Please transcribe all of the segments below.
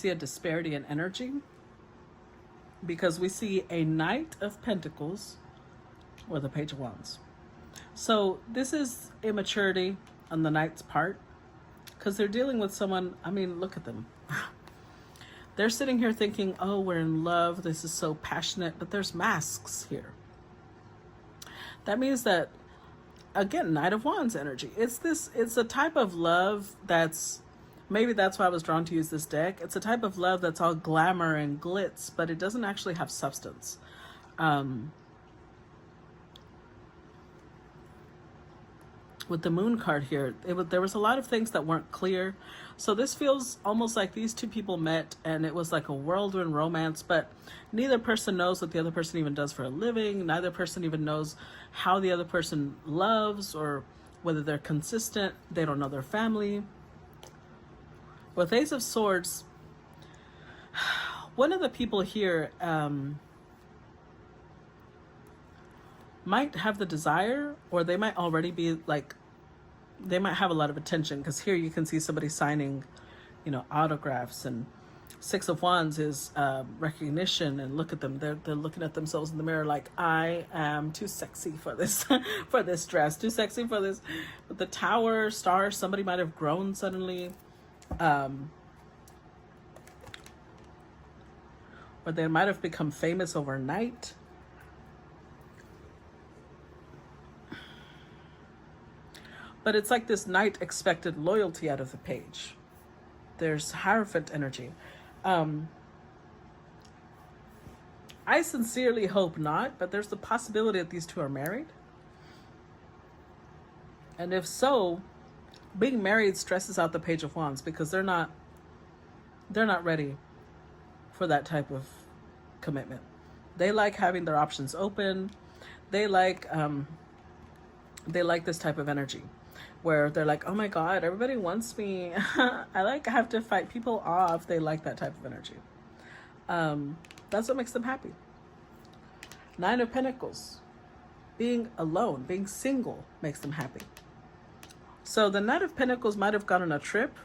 see a disparity in energy, because we see a Knight of Pentacles with a Page of Wands. So this is immaturity on the Knight's part, because they're dealing with someone, I mean, look at them. They're sitting here thinking, oh, we're in love, this is so passionate, but there's masks here. That means that, again, Knight of Wands energy. It's a type of love that's, maybe that's why I was drawn to use this deck. It's a type of love that's all glamour and glitz, but it doesn't actually have substance. With the Moon card here, there was a lot of things that weren't clear. So this feels almost like these two people met and it was like a whirlwind romance, but neither person knows what the other person even does for a living. Neither person even knows how the other person loves or whether they're consistent. They don't know their family. With Ace of Swords, one of the people here might have the desire, or they might already be like, they might have a lot of attention, because here you can see somebody signing, you know, autographs, and Six of Wands is recognition, and look at them, they're looking at themselves in the mirror like, I am too sexy for this for this dress, too sexy for this. With the Tower, Star, somebody might have grown suddenly, or they might have become famous overnight. But it's like this Knight expected loyalty out of the page. There's Hierophant energy. I sincerely hope not, but there's the possibility that these two are married. And if so, being married stresses out the Page of Wands, because they're not ready for that type of commitment. They like having their options open. They like this type of energy, where they're like, oh my God, everybody wants me. I have to fight people off. They like that type of energy. That's what makes them happy. Nine of Pentacles. Being alone, being single makes them happy. So the Knight of Pentacles might have gone on a trip,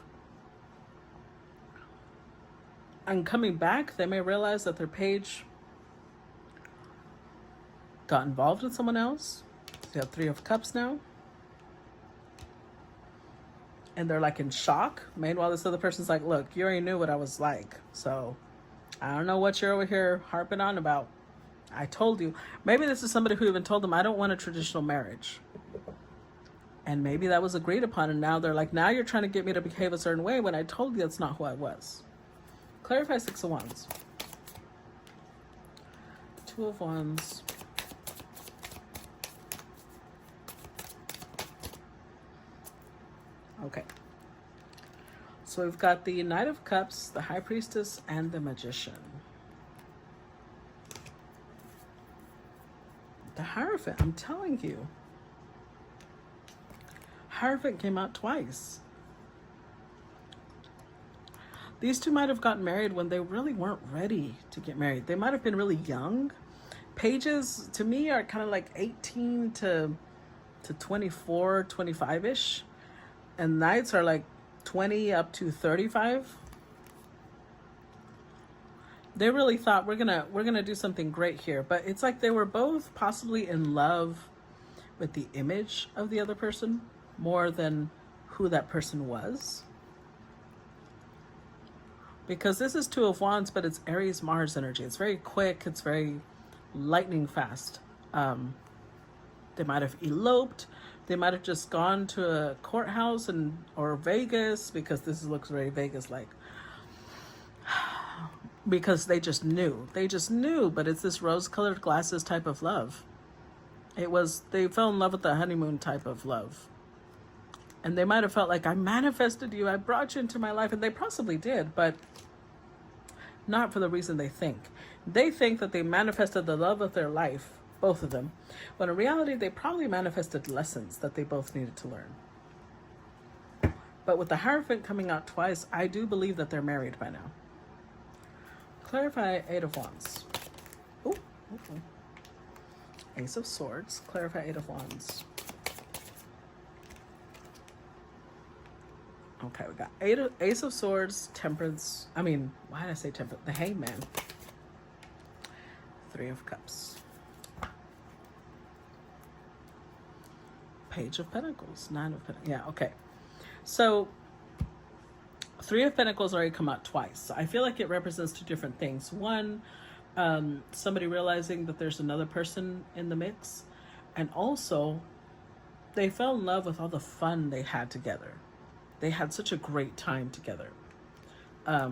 and coming back, they may realize that their page got involved with someone else. So you have Three of Cups now. And they're like in shock. Meanwhile, this other person's like, look, you already knew what I was like. So I don't know what you're over here harping on about. I told you. Maybe this is somebody who even told them, I don't want a traditional marriage. And maybe that was agreed upon. And now they're like, now you're trying to get me to behave a certain way when I told you that's not who I was. Clarify Six of Wands. Two of Wands. Okay. So we've got the Knight of Cups, the High Priestess, and the Magician. The Hierophant, I'm telling you. Hierophant came out twice. These two might have gotten married when they really weren't ready to get married. They might have been really young. Pages, to me, are kind of like 18 to 24, 25-ish. And Knights are like 20 up to 35. They really thought we're gonna do something great here. But it's like they were both possibly in love with the image of the other person more than who that person was. Because this is Two of Wands, but it's Aries Mars energy. It's very quick, it's very lightning fast. They might have eloped. They might have just gone to a courthouse or Vegas, because this looks very Vegas-like. Because they just knew. They just knew, but it's this rose-colored glasses type of love. They fell in love with the honeymoon type of love. And they might have felt like, I manifested you, I brought you into my life, and they possibly did, but not for the reason they think. They think that they manifested the love of their life, both of them, when in reality, they probably manifested lessons that they both needed to learn. But with the Hierophant coming out twice, I do believe that they're married by now. Clarify Eight of Wands. Ooh, okay. Ace of Swords. Clarify Eight of Wands. Okay, we got Ace of Swords, Temperance. Why did I say Temperance? The Hangman. Three of Cups. Page of Pentacles. Nine of Pentacles. Yeah, okay. So, Three of Pentacles already come out twice. So I feel like it represents two different things. One, somebody realizing that there's another person in the mix. And also, they fell in love with all the fun they had together. They had such a great time together. A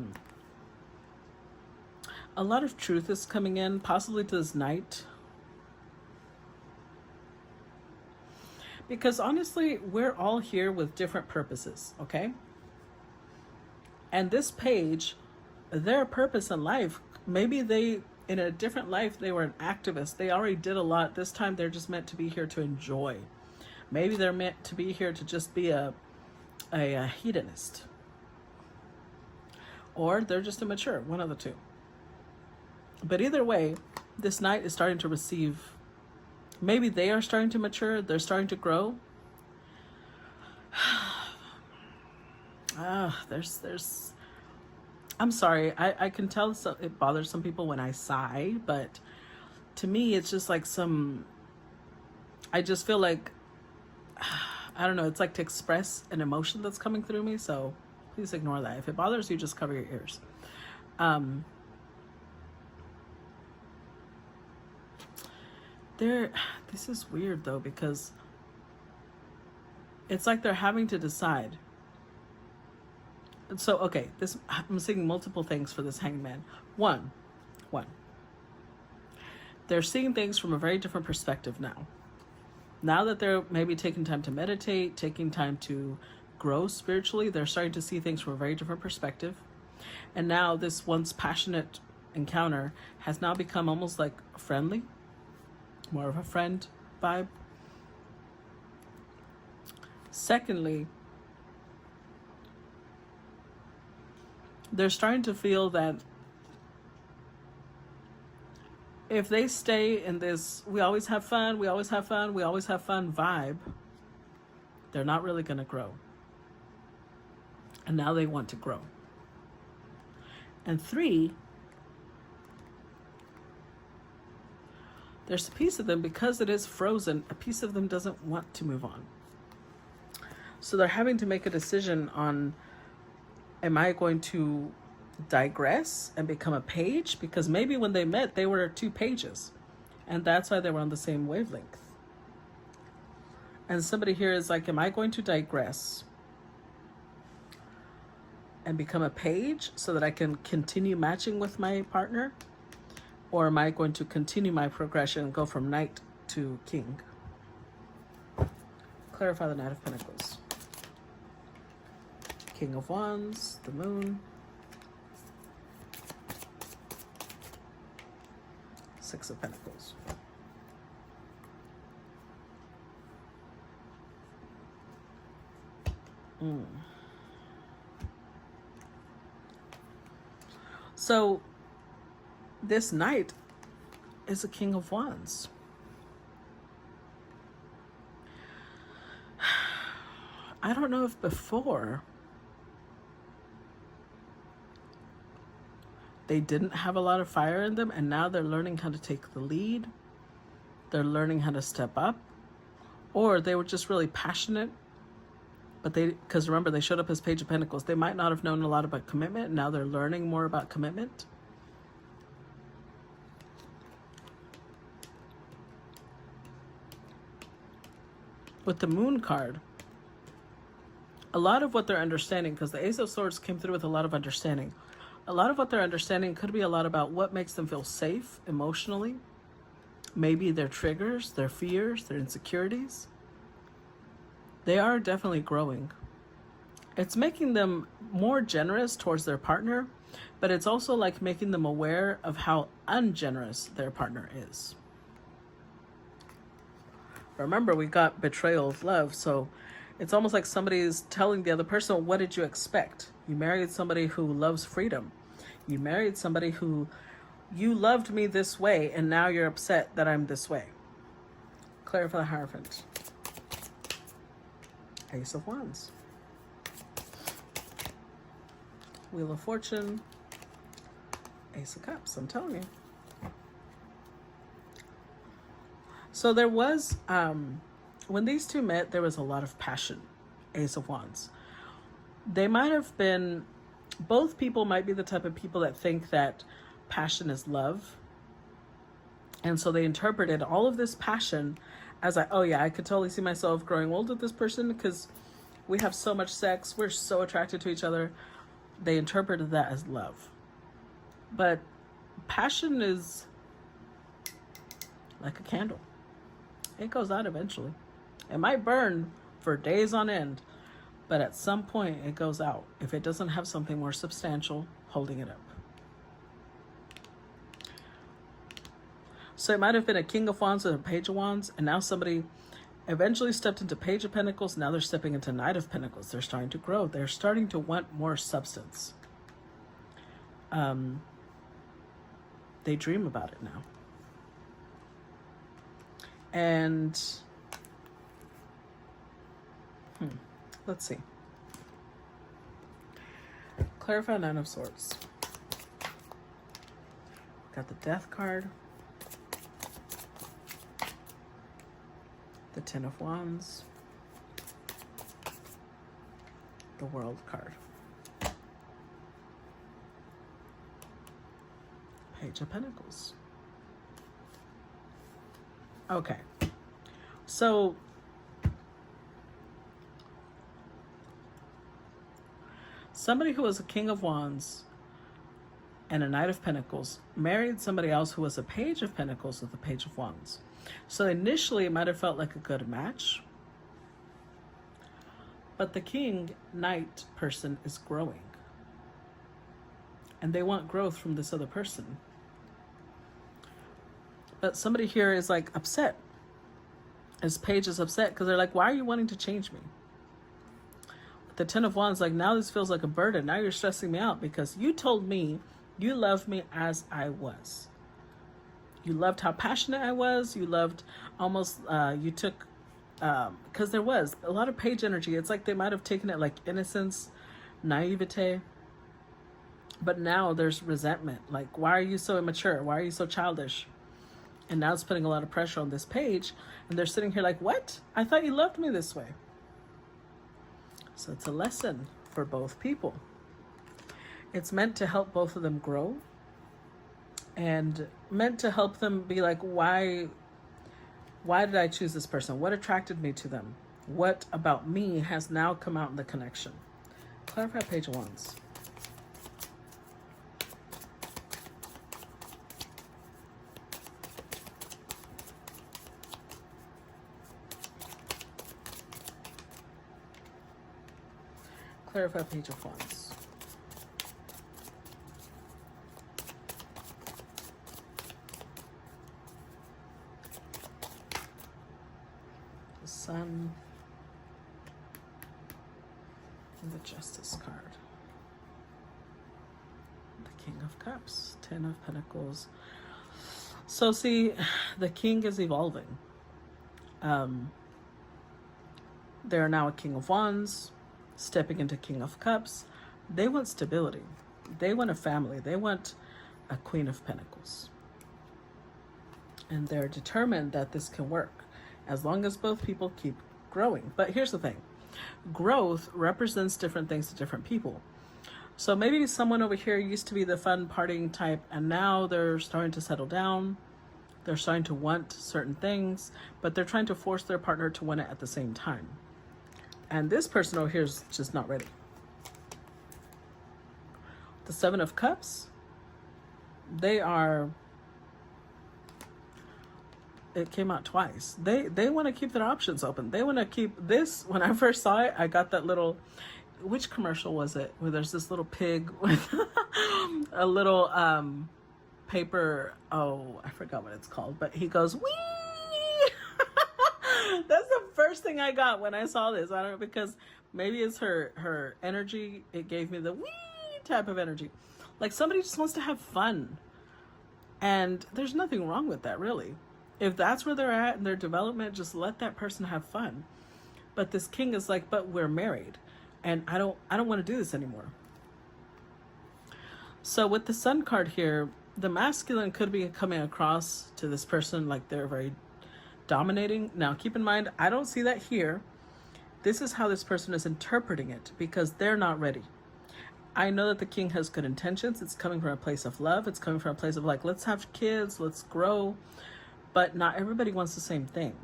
lot of truth is coming in, possibly to this night. Because honestly, we're all here with different purposes, okay? And this page, their purpose in life, maybe they, in a different life, they were an activist. They already did a lot. This time, they're just meant to be here to enjoy. Maybe they're meant to be here to just be a hedonist. Or they're just immature, one of the two. But either way, this knight is starting to receive, maybe they are starting to mature, they're starting to grow. There's I'm sorry, I can tell it bothers some people when I sigh, but to me it's just like I just feel like, I don't know, it's like to express an emotion that's coming through me, so please ignore that. If it bothers you, just cover your ears. This is weird though, because it's like they're having to decide. So, okay, I'm seeing multiple things for this Hangman. One, they're seeing things from a very different perspective now. Now that they're maybe taking time to meditate, taking time to grow spiritually, they're starting to see things from a very different perspective. And now this once passionate encounter has now become almost like friendly, more of a friend vibe. Secondly, they're starting to feel that if they stay in this we always have fun vibe, they're not really going to grow. And now they want to grow. And three, there's a piece of them, because it is frozen, a piece of them doesn't want to move on. So they're having to make a decision on, am I going to digress and become a page? Because maybe when they met, they were 2 pages. And that's why they were on the same wavelength. And somebody here is like, am I going to digress and become a page so that I can continue matching with my partner? Or am I going to continue my progression and go from knight to king? Clarify the Knight of Pentacles. King of Wands, the Moon. Six of Pentacles. So this knight is a King of Wands. I don't know if before they didn't have a lot of fire in them, and now they're learning how to take the lead. They're learning how to step up. Or they were just really passionate, but because remember, they showed up as Page of Pentacles. They might not have known a lot about commitment, and now they're learning more about commitment. With the Moon card, a lot of what they're understanding, because the Ace of Swords came through with a lot of understanding. A lot of what they're understanding could be a lot about what makes them feel safe emotionally. Maybe their triggers, their fears, their insecurities. They are definitely growing. It's making them more generous towards their partner, but it's also like making them aware of how ungenerous their partner is. Remember, we got betrayal of love, so it's almost like somebody's telling the other person, what did you expect? You married somebody who loves freedom. You married somebody who, you loved me this way, and now you're upset that I'm this way. Clarify the Hierophant. Ace of Wands. Wheel of Fortune, Ace of Cups, I'm telling you. So there was, when these two met, there was a lot of passion. Ace of Wands. They might have been, both people might be the type of people that think that passion is love. And so they interpreted all of this passion as like, oh yeah, I could totally see myself growing old with this person because we have so much sex. We're so attracted to each other. They interpreted that as love. But passion is like a candle. It goes out eventually. It might burn for days on end, but at some point it goes out if it doesn't have something more substantial holding it up. So it might have been a King of Wands and a Page of Wands, and now somebody eventually stepped into Page of Pentacles. Now they're stepping into Knight of Pentacles. They're starting to grow. They're starting to want more substance. They dream about it now. And let's see. Clarify Nine of Swords. Got the Death card. The Ten of Wands. The World card. Page of Pentacles. Okay. So somebody who was a King of Wands and a Knight of Pentacles married somebody else who was a Page of Pentacles with a Page of Wands. So initially it might have felt like a good match, but the King Knight person is growing and they want growth from this other person. But somebody here is like upset. This Page is upset because they're like, why are you wanting to change me? The Ten of Wands, like, now this feels like a burden. Now you're stressing me out because you told me you loved me as I was. You loved how passionate I was. You loved almost, you took, because there was a lot of Page energy. It's like they might have taken it like innocence, naivete. But now there's resentment. Like, why are you so immature? Why are you so childish? And now it's putting a lot of pressure on this Page. And they're sitting here like, what? I thought you loved me this way. So it's a lesson for both people. It's meant to help both of them grow. And meant to help them be like, why did I choose this person? What attracted me to them? What about me has now come out in the connection? Clarify Page of Wands. Clarify Page of Wands. The Sun and the Justice card. The King of Cups, Ten of Pentacles. So see, the King is evolving. They're now a King of Wands, stepping into King of Cups. They want stability. They want a family. They want a Queen of Pentacles. And they're determined that this can work as long as both people keep growing. But here's the thing. Growth represents different things to different people. So maybe someone over here used to be the fun partying type and now they're starting to settle down. They're starting to want certain things, but they're trying to force their partner to want it at the same time. And this person over here is just not ready. The Seven of Cups, they are, it came out twice. They want to keep their options open. They want to keep this. When I first saw it, I got that little, which commercial was it? Where there's this little pig with a little paper, oh, I forgot what it's called, but he goes, wee! That's the first thing I got when I saw this. I don't know, because maybe it's her energy. It gave me the wee type of energy. Like somebody just wants to have fun. And there's nothing wrong with that, really. If that's where they're at in their development, just let that person have fun. But this King is like, but we're married and I don't want to do this anymore. So with the Sun card here, the masculine could be coming across to this person like they're very dominating. Now, keep in mind, I don't see that here. This is how this person is interpreting it because they're not ready. I know that the king has good intentions. It's coming from a place of love. It's coming from a place of like, let's have kids, let's grow. But not everybody wants the same thing.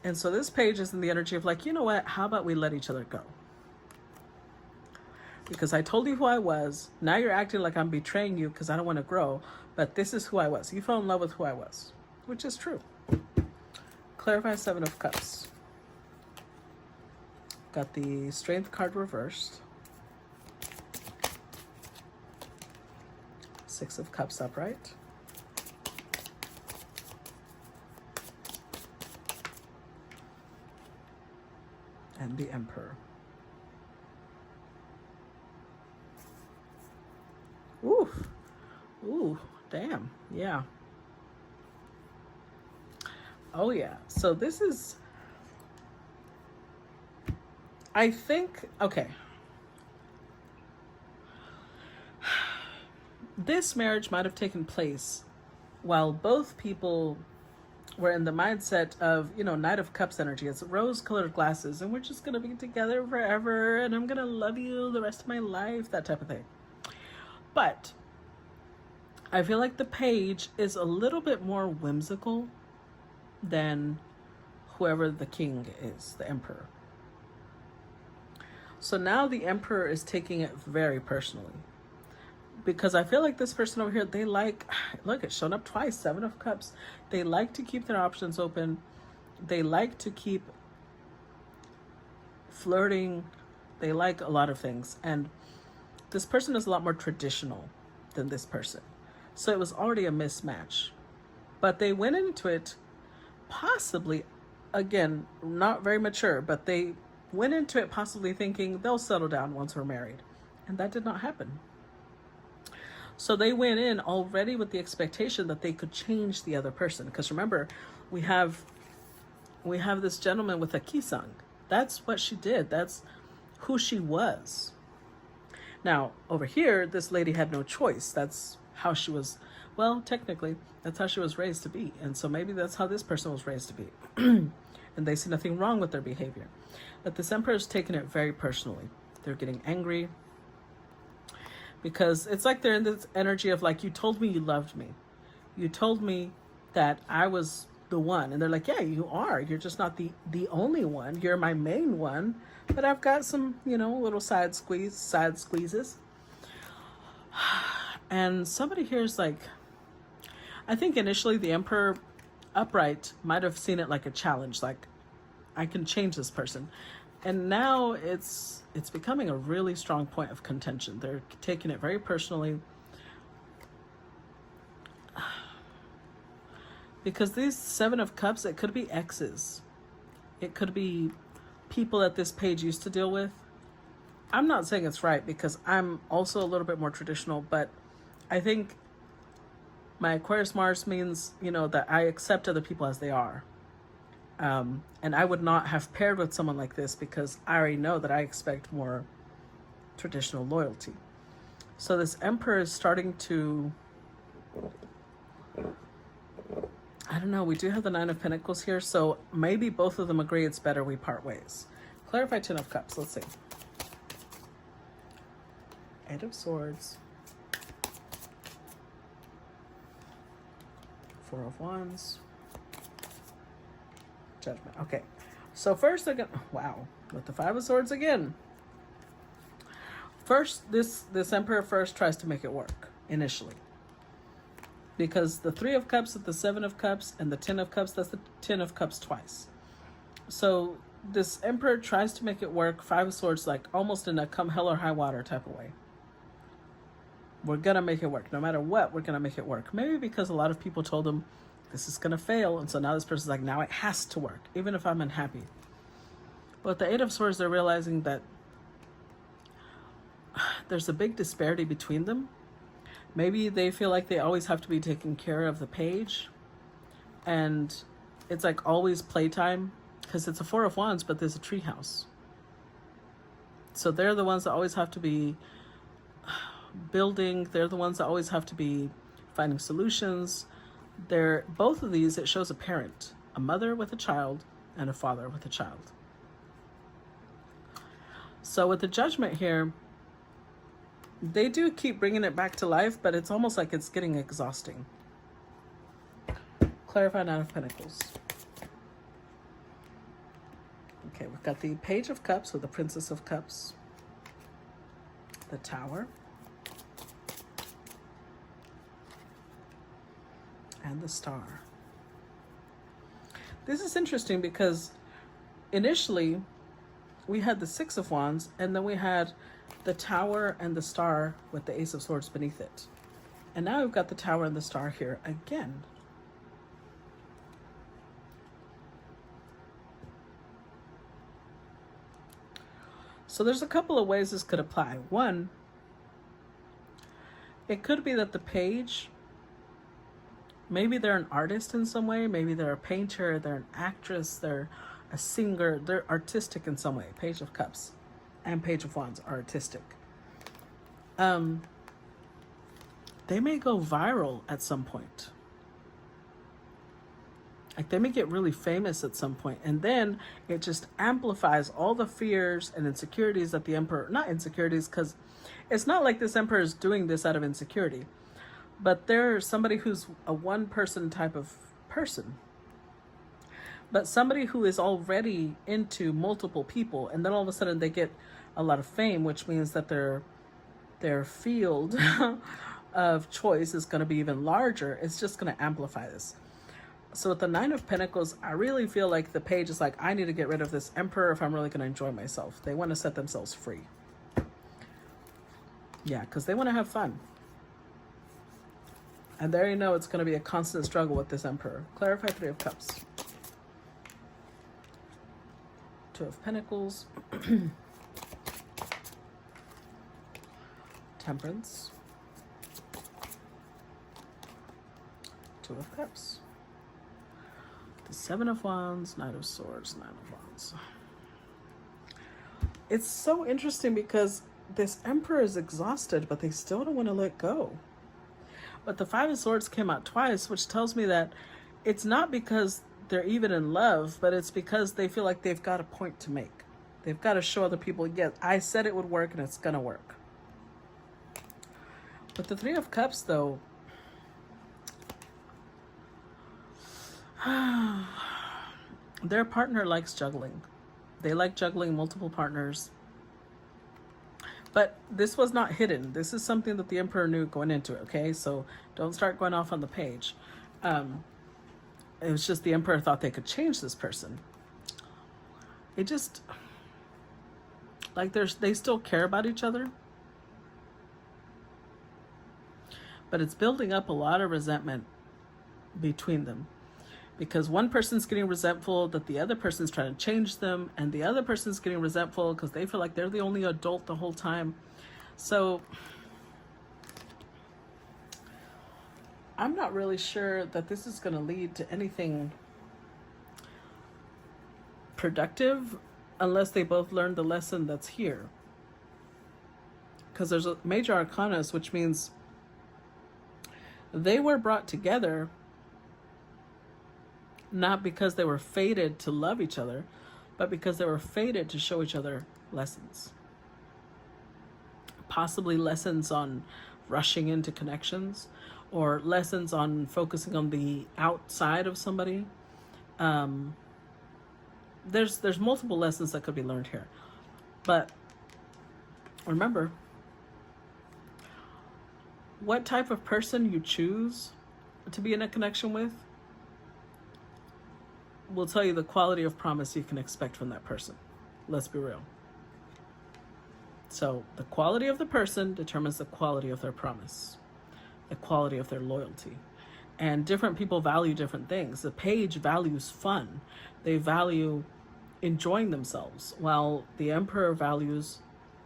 And so this page is in the energy of like, you know what? How about we let each other go? Because I told you who I was. Now you're acting like I'm betraying you because I don't want to grow. But this is who I was. You fell in love with who I was, which is true. Clarify Seven of Cups. Got the Strength card reversed. Six of Cups upright. And the Emperor. Ooh. Ooh, damn. Yeah. Oh, yeah. So this is, I think, okay. This marriage might have taken place while both people were in the mindset of, you know, Knight of Cups energy. It's rose-colored glasses, and we're just going to be together forever, and I'm going to love you the rest of my life, that type of thing. But I feel like the page is a little bit more whimsical than whoever the king is, the emperor. So now the emperor is taking it very personally. Because I feel like this person over here, they like, look, it's shown up twice, Seven of Cups. They like to keep their options open. They like to keep flirting. They like a lot of things. And this person is a lot more traditional than this person. So it was already a mismatch. But they went into it possibly, again, not very mature, but they went into it possibly thinking they'll settle down once we're married. And that did not happen. So they went in already with the expectation that they could change the other person. Because remember, we have this gentleman with a Gisaeng. That's what she did. That's who she was. Now, over here, this lady had no choice. That's how she was, well, technically, that's how she was raised to be. And so maybe that's how this person was raised to be. And they see nothing wrong with their behavior. But this emperor is taking it very personally. They're getting angry. Because it's like they're in this energy of like, you told me you loved me. You told me that I was the one. And they're like, yeah, you are. You're just not the only one. You're my main one. But I've got some, you know, little side squeezes. And somebody here is like, I think initially the emperor upright might have seen it like a challenge. Like, I can change this person. And now it's becoming a really strong point of contention. They're taking it very personally. Because these Seven of Cups, it could be exes. It could be people that this page used to deal with. I'm not saying it's right because I'm also a little bit more traditional, but I think my Aquarius Mars means, you know, that I accept other people as they are. And I would not have paired with someone like this because I already know that I expect more traditional loyalty. So this emperor is starting to, I don't know, we do have the Nine of Pentacles here, so maybe both of them agree it's better we part ways. Clarify Ten of Cups, let's see. Eight of Swords. Four of Wands. Judgment. Okay, so first again, wow, with the Five of Swords again. First, this emperor first tries to make it work initially, because the Three of Cups, the Seven of Cups, and the Ten of Cups, that's the Ten of Cups twice. So this emperor tries to make it work. Five of Swords, like almost in a come hell or high water type of way. We're gonna make it work, no matter what. We're gonna make it work. Maybe because a lot of people told him this is gonna fail, and so now this person's like, now it has to work, even if I'm unhappy. But the Eight of Swords, they're realizing that there's a big disparity between them. Maybe they feel like they always have to be taking care of the page, and it's like always playtime, because it's a Four of Wands, but there's a treehouse. So they're the ones that always have to be building. They're the ones that always have to be finding solutions. They're both of these, it shows a parent, a mother with a child and a father with a child. So with the Judgment here, they do keep bringing it back to life, but it's almost like it's getting exhausting. Clarify Nine of Pentacles. Okay, we've got the Page of Cups with the Princess of Cups, the Tower, and the Star. This is interesting because initially we had the Six of Wands, and then we had the Tower and the Star with the Ace of Swords beneath it. And now we've got the Tower and the Star here again. So there's a couple of ways this could apply. One, it could be that the Page, maybe they're an artist in some way. Maybe they're a painter, they're an actress, they're a singer, they're artistic in some way. Page of Cups and Page of Wands are artistic. They may go viral at some point. Like they may get really famous at some point, and then it just amplifies all the fears and insecurities that the Emperor, not insecurities, because it's not like this Emperor is doing this out of insecurity, but they're somebody who's a one person type of person. But somebody who is already into multiple people, and then all of a sudden they get a lot of fame, which means that their field of choice is going to be even larger. It's just going to amplify this. So with the Nine of Pentacles, I really feel like the Page is like, I need to get rid of this Emperor if I'm really going to enjoy myself. They want to set themselves free. Yeah, because they want to have fun. And there you know it's going to be a constant struggle with this Emperor. Clarify Three of Cups. Two of Pentacles. Temperance. Two of Cups. The Seven of Wands, Knight of Swords, Nine of Wands. It's so interesting because this Emperor is exhausted, but they still don't want to let go. But the Five of Swords came out twice, which tells me that it's not because they're even in love, but it's because they feel like they've got a point to make. They've got to show other people, yes, I said it would work and it's going to work. But the Three of Cups, though, their partner likes juggling. They like juggling multiple partners. But this was not hidden. This is something that the Emperor knew going into it, okay? So don't start going off on the Page. It was just the Emperor thought they could change this person. It just, like they still care about each other. But it's building up a lot of resentment between them. Because one person's getting resentful that the other person's trying to change them, and the other person's getting resentful because they feel like they're the only adult the whole time. So I'm not really sure that this is going to lead to anything productive unless they both learn the lesson that's here. Because there's a major arcanus, which means they were brought together not because they were fated to love each other, but because they were fated to show each other lessons. Possibly lessons on rushing into connections, or lessons on focusing on the outside of somebody. There's multiple lessons that could be learned here. But remember, what type of person you choose to be in a connection with will tell you the quality of promise you can expect from that person. Let's be real. So the quality of the person determines the quality of their promise, the quality of their loyalty. And different people value different things. The Page values fun. They value enjoying themselves, while the Emperor values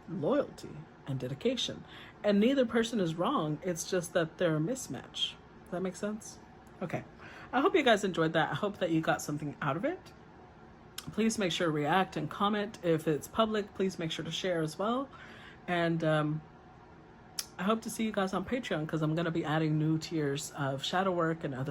loyalty and dedication. And neither person is wrong. It's just that they're a mismatch. Does that make sense? Okay. I hope you guys enjoyed that. I hope that you got something out of it. Please make sure to react and comment. If it's public, please make sure to share as well. And I hope to see you guys on Patreon because I'm going to be adding new tiers of shadow work and other